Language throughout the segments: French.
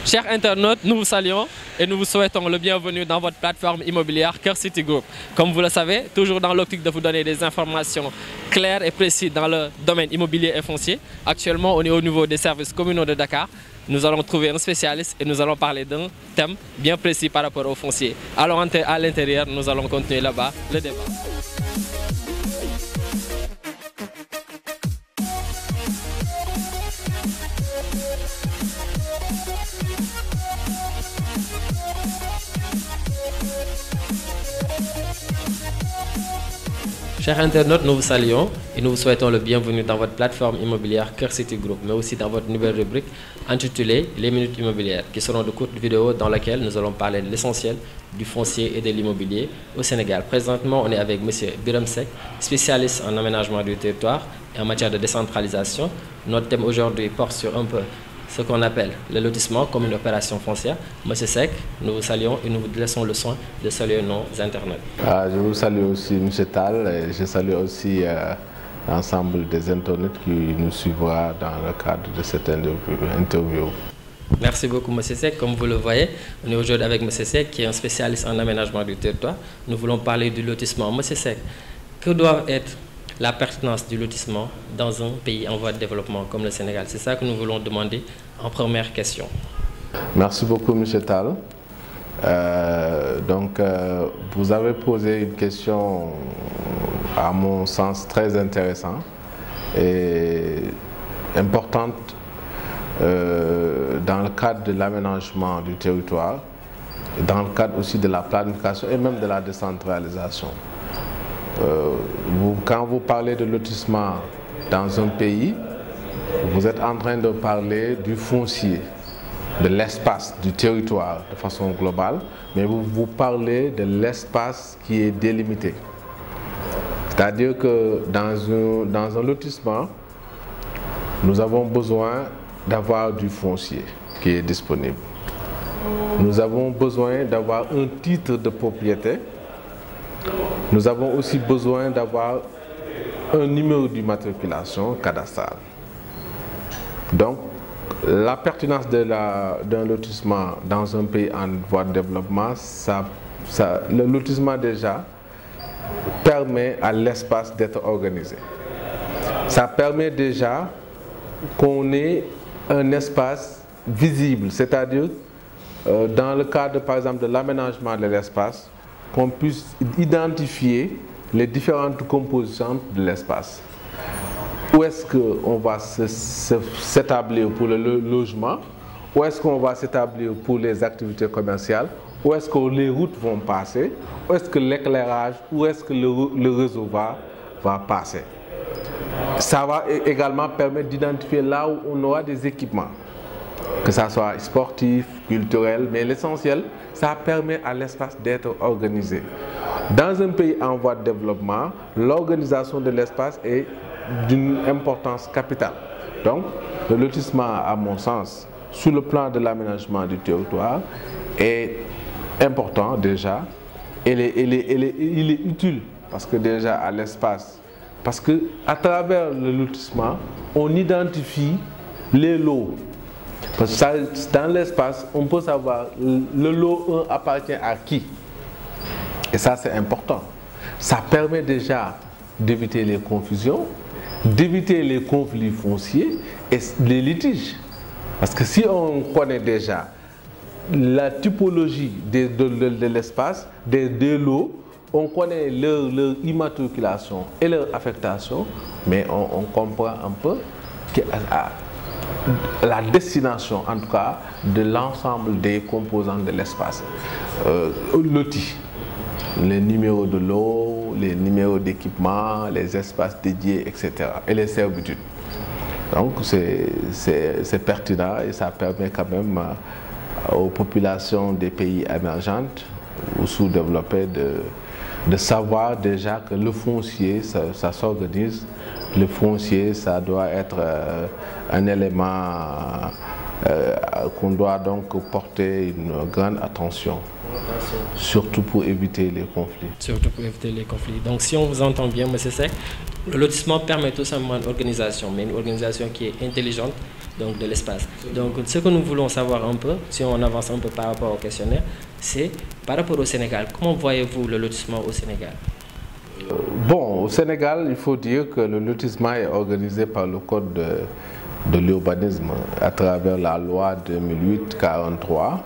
Chers internautes, nous vous saluons et nous vous souhaitons le bienvenu dans votre plateforme immobilière Cœur City Group. Comme vous le savez, toujours dans l'optique de vous donner des informations claires et précises dans le domaine immobilier et foncier. Actuellement, on est au niveau des services communaux de Dakar. Nous allons trouver un spécialiste et nous allons parler d'un thème bien précis par rapport au foncier. Alors à l'intérieur, nous allons continuer là-bas le débat. Chers internautes, nous vous saluons et nous vous souhaitons le bienvenu dans votre plateforme immobilière Cœur City Group, mais aussi dans votre nouvelle rubrique intitulée Les Minutes Immobilières, qui seront de courtes vidéos dans lesquelles nous allons parler de l'essentiel du foncier et de l'immobilier au Sénégal. Présentement, on est avec M. Biram Seck, spécialiste en aménagement du territoire et en matière de décentralisation. Notre thème aujourd'hui porte sur un peu ce qu'on appelle le lotissement comme une opération foncière. Monsieur Seck, nous vous saluons et nous vous laissons le soin de saluer nos internautes. Je vous salue aussi, M. Tal, et je salue aussi l'ensemble des internautes qui nous suivra dans le cadre de cette interview. Merci beaucoup, M. Seck. Comme vous le voyez, on est aujourd'hui avec M. Seck, qui est un spécialiste en aménagement du territoire. Nous voulons parler du lotissement. M. Seck, que doit être la pertinence du lotissement dans un pays en voie de développement comme le Sénégal? C'est ça que nous voulons demander en première question. Merci beaucoup, M. Tal. Vous avez posé une question, à mon sens, très intéressante et importante dans le cadre de l'aménagement du territoire, dans le cadre aussi de la planification et même de la décentralisation. Quand vous parlez de lotissement dans un pays, vous êtes en train de parler du foncier, de l'espace, du territoire de façon globale, mais vous parlez de l'espace qui est délimité. C'est-à-dire que dans un lotissement, nous avons besoin d'avoir du foncier qui est disponible. Nous avons besoin d'avoir un titre de propriété. Nous avons aussi besoin d'avoir un numéro d'immatriculation cadastrale. Donc, la pertinence d'un lotissement dans un pays en voie de développement, le lotissement déjà permet à l'espace d'être organisé. Ça permet déjà qu'on ait un espace visible, c'est-à-dire dans le cadre par exemple de l'aménagement de l'espace, qu'on puisse identifier les différentes compositions de l'espace. Où est-ce qu'on va s'établir pour le logement? Où est-ce qu'on va s'établir pour les activités commerciales? Où est-ce que les routes vont passer? Où est-ce que l'éclairage? Où est-ce que le réseau va passer? Ça va également permettre d'identifier là où on aura des équipements, que ce soit sportif, culturel, mais l'essentiel, ça permet à l'espace d'être organisé. Dans un pays en voie de développement, l'organisation de l'espace est d'une importance capitale. Donc, le lotissement, à mon sens, sur le plan de l'aménagement du territoire, est important déjà. Il est utile parce que déjà à l'espace, parce qu'à travers le lotissement, on identifie les lots. Parce que dans l'espace, on peut savoir le lot 1 appartient à qui. Et ça, c'est important. Ça permet déjà d'éviter les confusions, d'éviter les conflits fonciers et les litiges. Parce que si on connaît déjà la typologie de l'espace, des lots, on connaît leur immatriculation et leur affectation, mais on comprend un peu que la destination, en tout cas, de l'ensemble des composants de l'espace. Loti, les numéros de l'eau, les numéros d'équipement, les espaces dédiés, etc. et les servitudes. Donc c'est pertinent et ça permet quand même aux populations des pays émergentes ou sous-développées de savoir déjà que le foncier, ça s'organise. Le foncier, ça doit être un élément qu'on doit donc porter une grande attention. Surtout pour éviter les conflits. Surtout pour éviter les conflits. Donc si on vous entend bien, M. Seck, le lotissement permet tout simplement une organisation, mais une organisation qui est intelligente donc de l'espace. Donc ce que nous voulons savoir un peu, si on avance un peu par rapport au questionnaire, c'est par rapport au Sénégal, comment voyez-vous le lotissement au Sénégal? Bon, au Sénégal, il faut dire que le lotissement est organisé par le Code de l'urbanisme à travers la loi 2008-43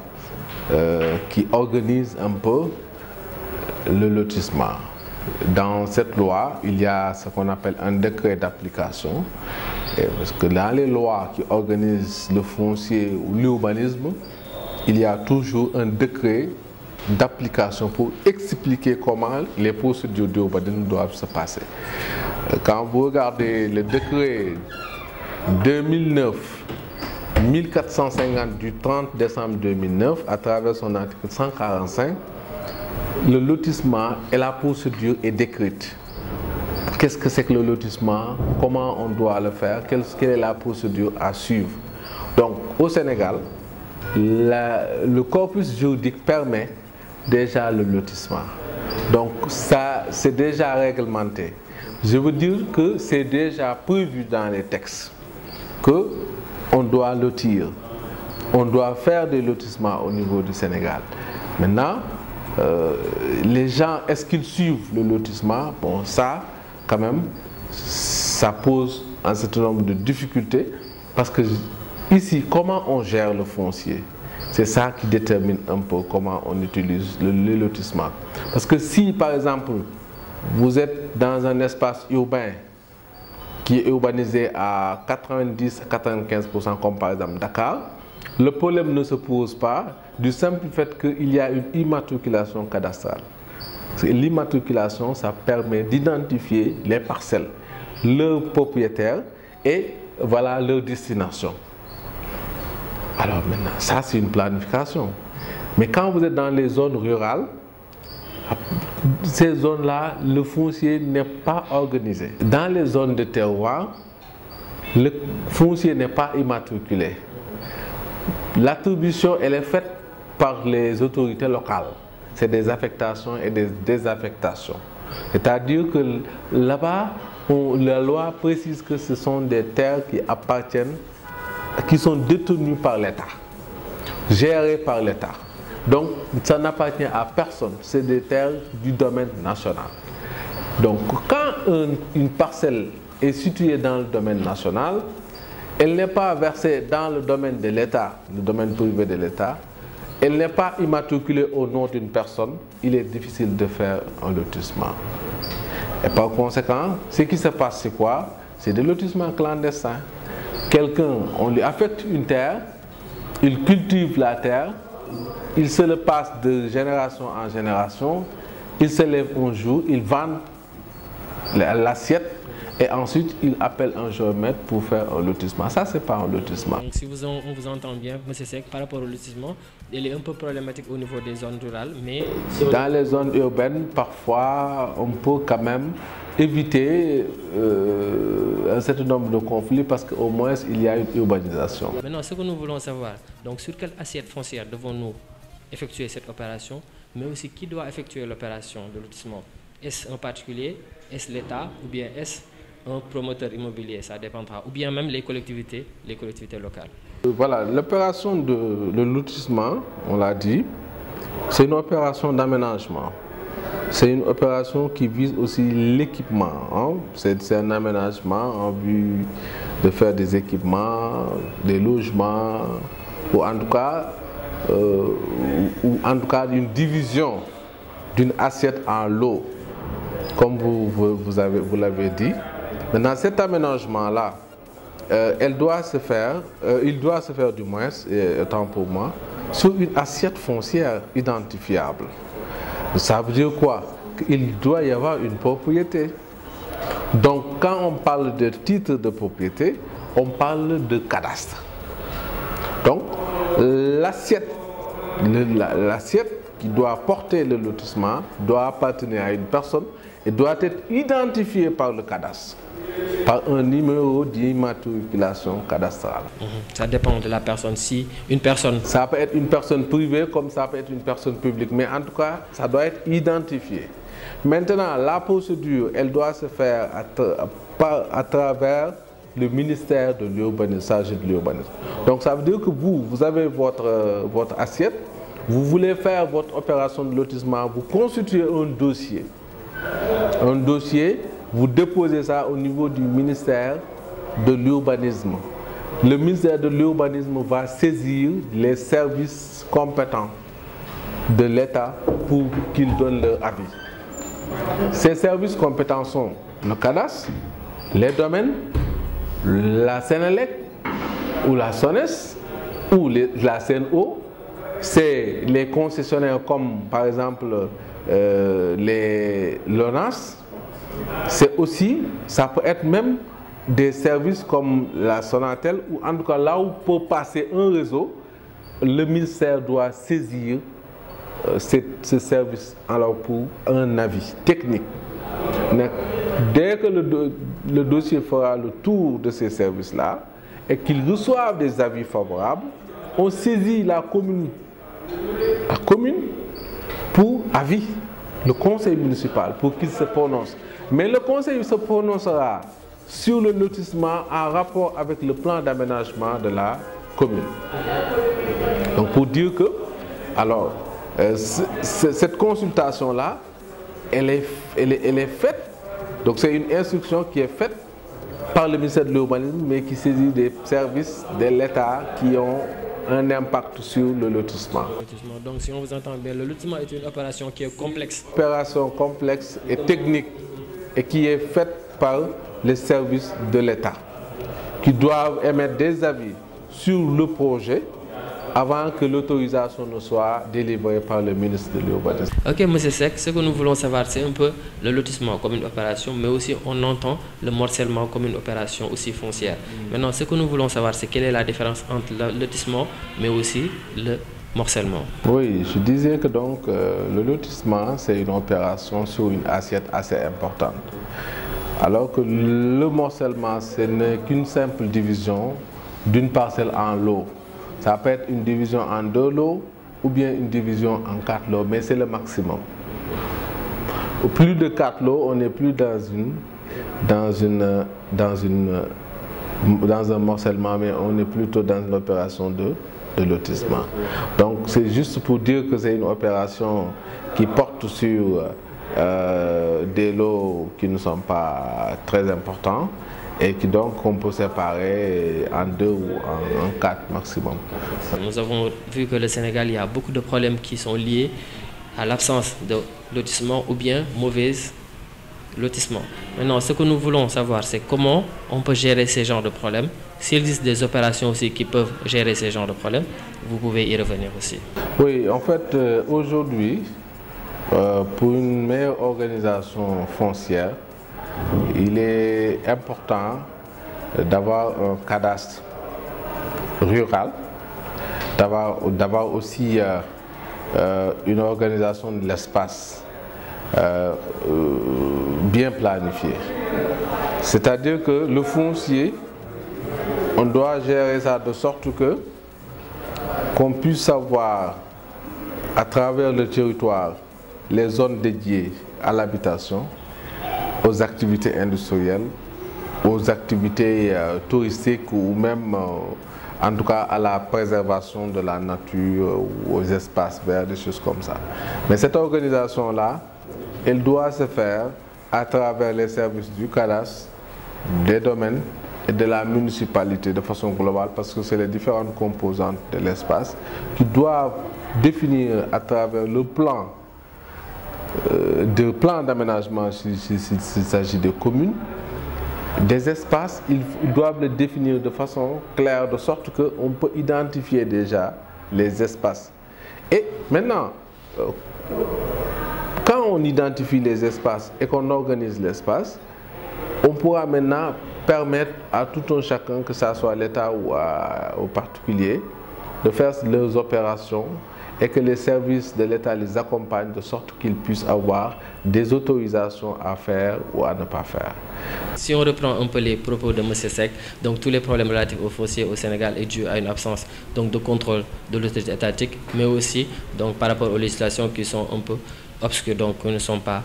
qui organise un peu le lotissement. Dans cette loi, il y a ce qu'on appelle un décret d'application. Parce que dans les lois qui organisent le foncier ou l'urbanisme, il y a toujours un décret d'application pour expliquer comment les procédures d'urbanisme doivent se passer. Quand vous regardez le décret 2009-1450 du 30 décembre 2009, à travers son article 145, le lotissement et la procédure est décrite. Qu'est-ce que c'est que le lotissement? Comment on doit le faire? Quelle est la procédure à suivre? Donc, au Sénégal, le corpus juridique permet déjà le lotissement. Donc, ça, c'est déjà réglementé. Je veux dire que c'est déjà prévu dans les textes qu'on doit lotir. On doit faire des lotissements au niveau du Sénégal. Maintenant, les gens, est-ce qu'ils suivent le lotissement? Bon, ça, quand même, ça pose un certain nombre de difficultés parce que ici, comment on gère le foncier? C'est ça qui détermine un peu comment on utilise le lotissement. Parce que si, par exemple, vous êtes dans un espace urbain qui est urbanisé à 90-95%, comme par exemple Dakar, le problème ne se pose pas du simple fait qu'il y a une immatriculation cadastrale. L'immatriculation, ça permet d'identifier les parcelles, leurs propriétaires et voilà leur destination. Alors maintenant, ça c'est une planification. Mais quand vous êtes dans les zones rurales, ces zones-là, le foncier n'est pas organisé. Dans les zones de terroir, le foncier n'est pas immatriculé. L'attribution, elle est faite par les autorités locales. C'est des affectations et des désaffectations. C'est-à-dire que là-bas, la loi précise que ce sont des terres qui appartiennent, qui sont détenues par l'État, gérées par l'État. Donc, ça n'appartient à personne. C'est des terres du domaine national. Donc, quand une parcelle est située dans le domaine national, elle n'est pas versée dans le domaine de l'État, le domaine privé de l'État. Elle n'est pas immatriculée au nom d'une personne. Il est difficile de faire un lotissement. Et par conséquent, ce qui se passe, c'est quoi? C'est des lotissements clandestins. Quelqu'un, on lui affecte une terre, il cultive la terre, il se le passe de génération en génération, il se lève un jour, il vend l'assiette et ensuite il appelle un géomètre pour faire un lotissement. Ça, c'est pas un lotissement. Donc, si on vous entend bien, M. Seck, par rapport au lotissement, il est un peu problématique au niveau des zones rurales, mais... Dans les zones urbaines, parfois, on peut quand même éviter un certain nombre de conflits parce qu'au moins, il y a une urbanisation. Maintenant, ce que nous voulons savoir, donc sur quelle assiette foncière devons-nous effectuer cette opération, mais aussi qui doit effectuer l'opération de lotissement? Est-ce un particulier? Est-ce l'État? Ou bien est-ce un promoteur immobilier? Ça dépendra. Ou bien même les collectivités locales. Voilà, l'opération de lotissement, on l'a dit, c'est une opération d'aménagement. C'est une opération qui vise aussi l'équipement. Hein. C'est un aménagement en vue de faire des équipements, des logements, ou en tout cas une division d'une assiette en lots, comme vous l'avez dit. Maintenant, cet aménagement-là, il doit se faire du moins, autant pour moi, sur une assiette foncière identifiable. Ça veut dire quoi? Qu'il doit y avoir une propriété. Donc, quand on parle de titre de propriété, on parle de cadastre. Donc, l'assiette qui doit porter le lotissement doit appartenir à une personne et doit être identifiée par le cadastre. par un numéro d'immatriculation cadastrale. Ça dépend de la personne. Si une personne... Ça peut être une personne privée comme ça peut être une personne publique, mais en tout cas, ça doit être identifié. Maintenant, la procédure, elle doit se faire à travers le ministère de l'urbanisme, chargé de l'urbanisme. Donc ça veut dire que vous avez votre assiette, vous voulez faire votre opération de lotissement, vous constituez un dossier. Un dossier, vous déposez ça au niveau du ministère de l'urbanisme. Le ministère de l'urbanisme va saisir les services compétents de l'État pour qu'ils donnent leur avis. Ces services compétents sont le cadastre, les domaines, la Sénélec ou la SONES ou la CNO. C'est les concessionnaires comme par exemple l'ONAS. C'est aussi, ça peut être même des services comme la Sonatel ou en tout cas là où peut passer un réseau, le ministère doit saisir ce service alors pour un avis technique. Dès que le dossier fera le tour de ces services-là et qu'ils reçoivent des avis favorables, on saisit la commune pour avis, le conseil municipal, pour qu'il se prononce. Mais le conseil se prononcera sur le lotissement en rapport avec le plan d'aménagement de la commune. Donc pour dire que, alors, cette consultation-là, elle est faite, donc c'est une instruction qui est faite par le ministère de l'Urbanisme, mais qui saisit des services de l'État qui ont un impact sur le lotissement. Donc si on vous entend bien, le lotissement est une opération qui est complexe. Une opération complexe et technique et qui est faite par les services de l'État qui doivent émettre des avis sur le projet avant que l'autorisation ne soit délivrée par le ministre de l'Urbanisme. Ok, M. Seck, ce que nous voulons savoir, c'est un peu le lotissement comme une opération, mais aussi on entend le morcellement comme une opération aussi foncière. Maintenant, ce que nous voulons savoir, c'est quelle est la différence entre le lotissement, mais aussi le morcellement. Oui, je disais que donc le lotissement, c'est une opération sur une assiette assez importante. Alors que le morcellement, ce n'est qu'une simple division d'une parcelle en lots. Ça peut être une division en 2 lots ou bien une division en 4 lots, mais c'est le maximum. Au plus de 4 lots, on n'est plus dans un morcellement, mais on est plutôt dans une opération de lotissement. Donc c'est juste pour dire que c'est une opération qui porte sur des lots qui ne sont pas très importants, et qui donc on peut séparer en 2 ou en 4 maximum. Nous avons vu que le Sénégal, il y a beaucoup de problèmes qui sont liés à l'absence de lotissement ou bien mauvais lotissement. Maintenant, ce que nous voulons savoir, c'est comment on peut gérer ces genres de problèmes. S'il existe des opérations aussi qui peuvent gérer ces genres de problèmes, vous pouvez y revenir aussi. Oui, en fait, aujourd'hui, pour une meilleure organisation foncière, il est important d'avoir un cadastre rural, d'avoir aussi une organisation de l'espace bien planifiée. C'est-à-dire que le foncier, on doit gérer ça de sorte qu'on puisse savoir à travers le territoire les zones dédiées à l'habitation, aux activités industrielles, aux activités touristiques ou même en tout cas à la préservation de la nature ou aux espaces verts, des choses comme ça. Mais cette organisation-là, elle doit se faire à travers les services du cadastre, des domaines et de la municipalité de façon globale, parce que c'est les différentes composantes de l'espace qui doivent définir à travers le plan de plan d'aménagement, s'il s'agit de communes, des espaces, ils doivent les définir de façon claire, de sorte qu'on peut identifier déjà les espaces. Et maintenant, quand on identifie les espaces et qu'on organise l'espace, on pourra maintenant permettre à tout un chacun, que ce soit l'État ou aux particuliers, de faire leurs opérations et que les services de l'État les accompagnent de sorte qu'ils puissent avoir des autorisations à faire ou à ne pas faire. Si on reprend un peu les propos de M. Seck, donc tous les problèmes relatifs au foncier au Sénégal est dû à une absence donc, de contrôle de l'autorité étatique, mais aussi donc, par rapport aux législations qui sont un peu obscures, donc qui ne sont pas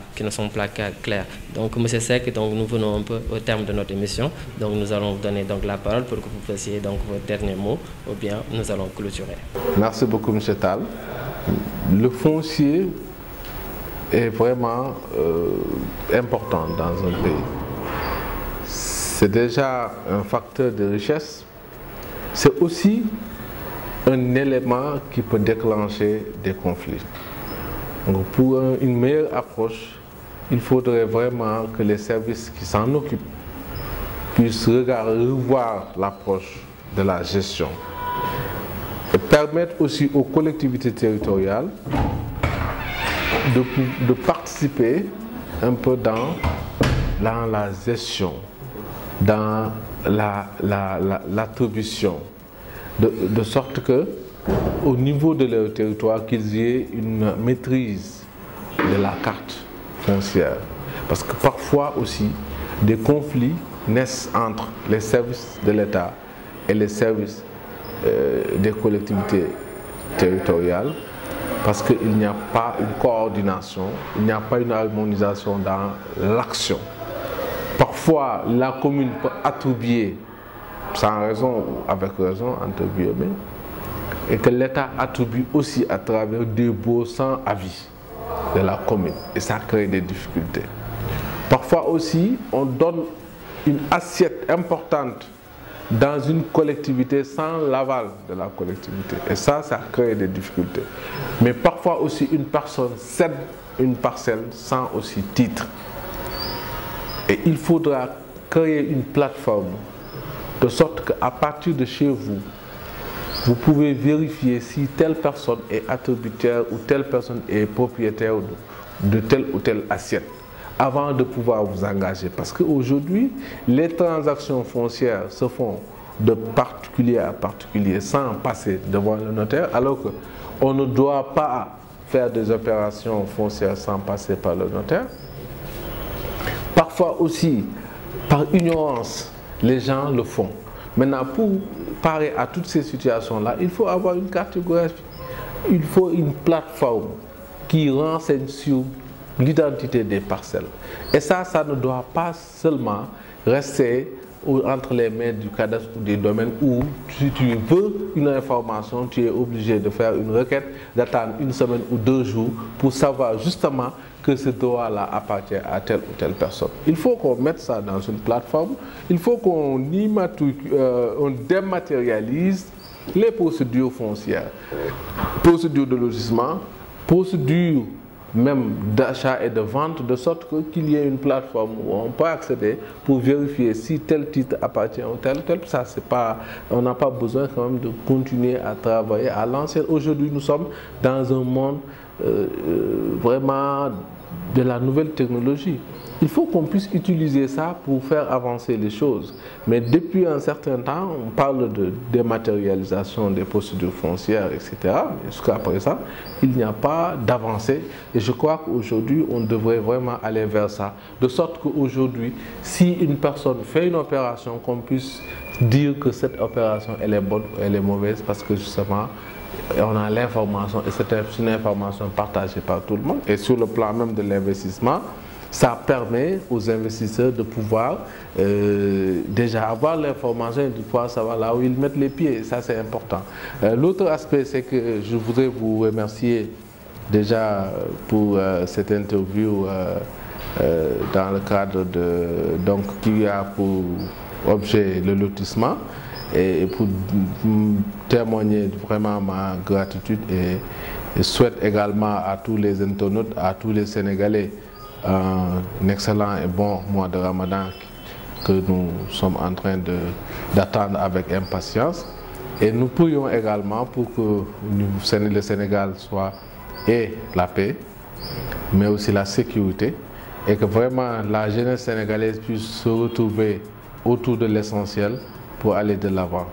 claires. Donc M. Seck, donc, nous venons un peu au terme de notre émission, donc nous allons vous donner donc, la parole pour que vous fassiez donc, votre dernier mot, ou bien nous allons clôturer. Merci beaucoup M. Tal. Le foncier est vraiment important dans un pays. C'est déjà un facteur de richesse. C'est aussi un élément qui peut déclencher des conflits. Donc pour une meilleure approche, il faudrait vraiment que les services qui s'en occupent puissent revoir l'approche de la gestion et permettre aussi aux collectivités territoriales de participer un peu dans la gestion, dans l'attribution, de sorte que au niveau de leur territoire, qu'ils aient une maîtrise de la carte foncière. Parce que parfois aussi, des conflits naissent entre les services de l'État et les services des collectivités territoriales, parce qu'il n'y a pas une coordination, il n'y a pas une harmonisation dans l'action. Parfois, la commune peut attribuer, sans raison ou avec raison, entre guillemets, et que l'État attribue aussi à travers des baux sans avis de la commune. Et ça crée des difficultés. Parfois aussi, on donne une assiette importante dans une collectivité sans l'aval de la collectivité. Et ça crée des difficultés. Mais parfois aussi, une personne cède une parcelle sans aussi titre. Et il faudra créer une plateforme de sorte qu'à partir de chez vous, vous pouvez vérifier si telle personne est attributaire ou telle personne est propriétaire de telle ou telle assiette avant de pouvoir vous engager. Parce qu'aujourd'hui, les transactions foncières se font de particulier à particulier sans passer devant le notaire, alors qu'on ne doit pas faire des opérations foncières sans passer par le notaire. Parfois aussi, par ignorance, les gens le font. Maintenant, pour parer à toutes ces situations-là, il faut avoir une cartographie, il faut une plateforme qui renseigne sur l'identité des parcelles. Et ça ne doit pas seulement rester entre les mains du cadastre ou des domaines où, si tu veux une information, tu es obligé de faire une requête, d'attendre une semaine ou 2 jours pour savoir justement que ce droit-là appartient à telle ou telle personne. Il faut qu'on mette ça dans une plateforme, il faut qu'on dématérialise les procédures foncières, procédures de lotissement, procédures même d'achat et de vente, de sorte qu'il y ait une plateforme où on peut accéder pour vérifier si tel titre appartient à tel. Ça, c'est pas, on n'a pas besoin quand même de continuer à travailler à l'ancienne. Aujourd'hui, nous sommes dans un monde vraiment de la nouvelle technologie. Il faut qu'on puisse utiliser ça pour faire avancer les choses. Mais depuis un certain temps, on parle de dématérialisation des procédures foncières, etc. Mais jusqu'à présent, il n'y a pas d'avancée. Et je crois qu'aujourd'hui, on devrait vraiment aller vers ça. De sorte qu'aujourd'hui, si une personne fait une opération, qu'on puisse dire que cette opération, elle est bonne ou elle est mauvaise, parce que justement, on a l'information et c'est une information partagée par tout le monde. Et sur le plan même de l'investissement, ça permet aux investisseurs de pouvoir déjà avoir l'information et de pouvoir savoir là où ils mettent les pieds. Ça, c'est important. L'autre aspect, c'est que je voudrais vous remercier déjà pour cette interview dans le cadre de, donc, qui a pour objet le lotissement, et pour témoigner vraiment ma gratitude et souhaite également à tous les internautes, à tous les Sénégalais, un excellent et bon mois de Ramadan que nous sommes en train d'attendre avec impatience. Et nous prions également pour que le Sénégal soit et la paix, mais aussi la sécurité, et que vraiment la jeunesse sénégalaise puisse se retrouver autour de l'essentiel pour aller de l'avant.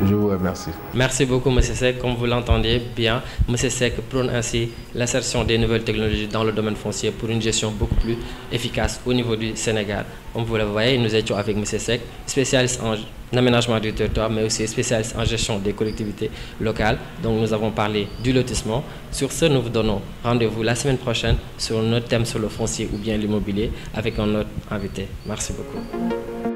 Je vous remercie. Merci beaucoup, M. Seck. Comme vous l'entendez bien, M. Seck prône ainsi l'insertion des nouvelles technologies dans le domaine foncier pour une gestion beaucoup plus efficace au niveau du Sénégal. Comme vous le voyez, nous étions avec M. Seck, spécialiste en aménagement du territoire, mais aussi spécialiste en gestion des collectivités locales. Donc nous avons parlé du lotissement. Sur ce, nous vous donnons rendez-vous la semaine prochaine sur un autre thème sur le foncier ou bien l'immobilier avec un autre invité. Merci beaucoup.